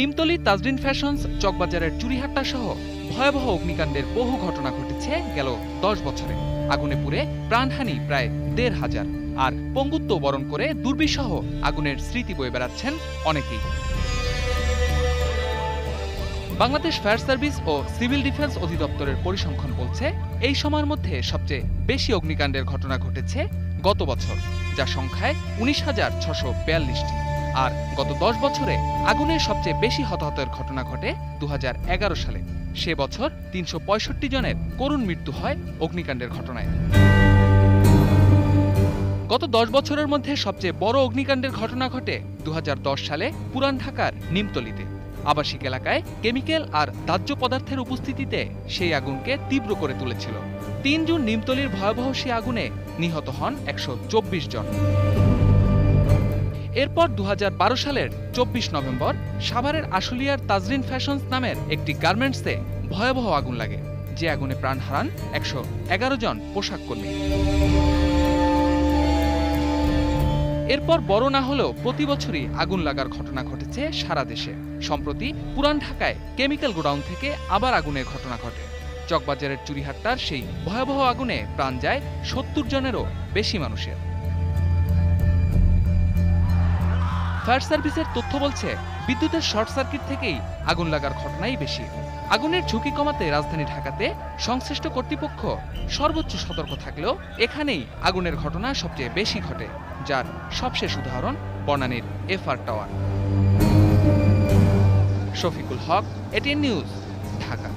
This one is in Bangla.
নিমতলী তাজরিন ফ্যাশনস, চকবাজারের চুরিহাট্টা সহ ভয়াবহ অগ্নিকাণ্ডের বহু ঘটনা ঘটেছে গেল 10 বছরে। আগুনে পুড়ে প্রাণহানি প্রায় ১,৫০০ আর পঙ্গুত্ব বরণ করে দুর্বিষহ আগুনের স্মৃতি বয়ে বেড়াচ্ছেন অনেকেই। বাংলাদেশ ফায়ার সার্ভিস ও সিভিল ডিফেন্স অধিদপ্তরের পরিসংখ্যান বলছে, এই সময়ের মধ্যে সবচেয়ে বেশি অগ্নিকাণ্ডের ঘটনা ঘটেছে গত বছর, যা সংখ্যায় ১৯,৬৪২টি। আর গত 10 বছরে আগুনে সবচেয়ে বেশি হতাহতের ঘটনা ঘটে ২০১১ সালে। সে বছর ৩৬৫ জনের করুণ মৃত্যু হয় অগ্নিকাণ্ডের ঘটনায়। গত 10 বছরের মধ্যে সবচেয়ে বড় অগ্নিকাণ্ডের ঘটনা ঘটে ২০১০ সালে পুরান ঢাকার নিমতলীতে। আবাসিক এলাকায় কেমিক্যাল আর দাহ্য পদার্থের উপস্থিতিতে সেই আগুনকে তীব্র করে তুলেছিল। ৩ জুন নিমতলীর ভয়াবহ সে আগুনে নিহত হন ১২৪ জন। এরপর ২০১২ সালের ২৪ নভেম্বর সাভারের আশুলিয়ার তাজরিন ফ্যাশনস নামের একটি গার্মেন্টসে ভয়াবহ আগুন লাগে, যে আগুনে প্রাণ হারান ১১১ জন পোশাক কর্মী। এরপর বড় না হলেও প্রতি বছরই আগুন লাগার ঘটনা ঘটেছে সারা দেশে। সম্প্রতি পুরান ঢাকায় কেমিক্যাল গোডাউন থেকে আবার আগুনের ঘটনা ঘটে। চকবাজারের চুরিহাট্টার সেই ভয়াবহ আগুনে প্রাণ যায় ৭০ জনেরও বেশি মানুষের। ফায়ার সার্ভিসের তথ্য বলছে, বিদ্যুতের শর্ট সার্কিট থেকেই আগুন লাগার ঘটনাই বেশি। আগুনের ঝুঁকি কমাতে রাজধানী ঢাকাতে সংশ্লিষ্ট কর্তৃপক্ষ সর্বোচ্চ সতর্ক থাকলেও এখানেই আগুনের ঘটনা সবচেয়ে বেশি ঘটে, যার সবশেষ উদাহরণ বনানীর এফআর টাওয়ার। শফিকুল হক, এটিএন নিউজ, ঢাকা।